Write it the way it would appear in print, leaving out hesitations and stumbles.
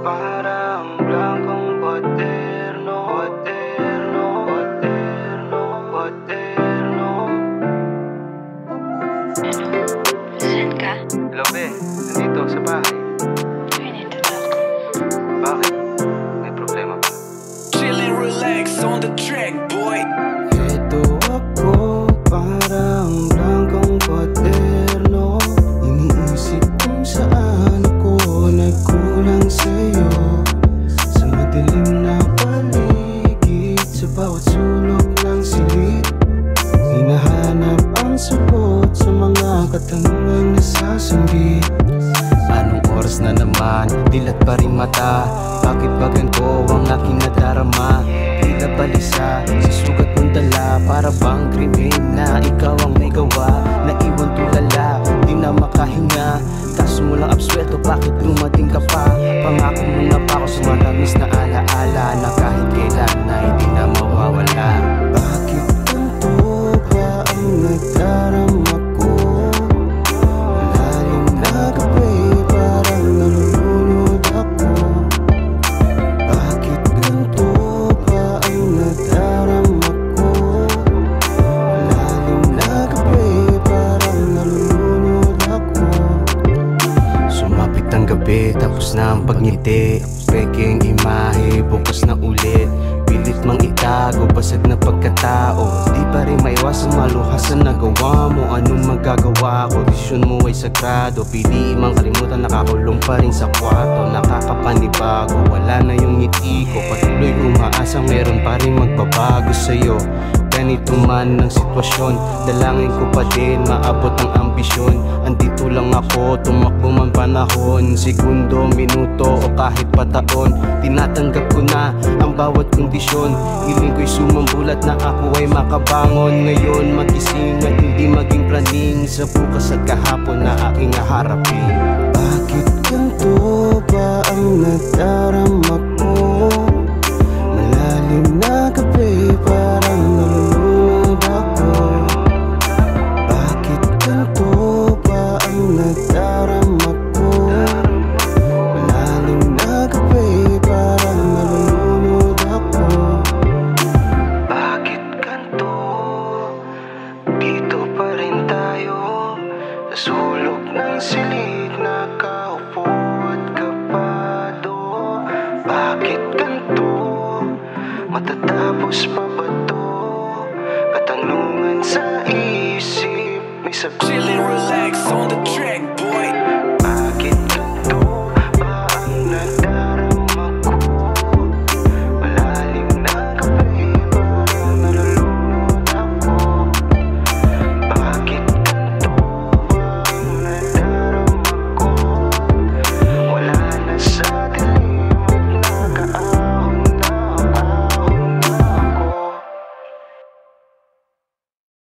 Parang blankong kwaterno, kwaterno, kwaterno, kwaterno. Ano? Saan ka? Hello, be. Nandito sa bahay. We need to talk. Bakit? May problema ba? Chill and relax on the track, boy. Ito ako, parang blankong kwaterno. Iniisip kung saan ako nagkulang sa'yo. Sa madilim na paligid, sa bawat sulok ng silid, hinahanap ang sagot sa mga katanungang nasasanggit. Anong oras na naman, dilat pa rin mata. Bakit ba ganito ang aking nadarama? Tila balisa, sa sugat mong dala. Para bang krimen na ikaw ang may gawa. Naiwan tulala, di na makahinga. Kaso mo lang absuelto, bakit dumating ka pa? Pangako mo na pa ako sa matamis na alaala, na kahit kailan na hindi na mawawala. Bakit ganito ba ang nagdarama ko? Malalim na gabi, parang nalulunod ako. Bakit ganito ba ang nagdarama ko? Malalim na gabi, parang nalulunod ako. Sumapit ang gabi, tapos na ang pagngiti. Peking imahe, bukas na ulit. Pilit mang itago, basag na pagkatao. Di pa rin maiwasan maluha sa nagawa mo. Anong magagawa ko? Desisyon mo ay sagrado. Pili mang kalimutan, nakakulong pa rin sa kwarto. Nakakapanibago, wala na yung ngiti ko. Patuloy umaasang meron pa rin magbabago sa'yo. Ganito man ang sitwasyon, dalangin ko pa din maabot ang ambisyon. Andito lang ako, tumakbo man panahon, segundo, minuto o kahit pa taon. Tinatanggap ko na ang bawat kondisyon. Hiling ko'y sumambulat na ako ay makabangon. Ngayon magising at hindi maging praning sa bukas at kahapon na aking haharapin. Bakit ganito ba ang nadarama ko? Malalim na gabi, parang nalulunod ako. Bakit ganito ba ang nadarama ko? Malalim na gabi, parang nalulunod ako. Bakit ganito? Dito pa rin tayo, sa sulok ng silid, nakaupo at kapado. Bakit ganito? Matatapos pa ba to? Katanungan sa isip, may sagot.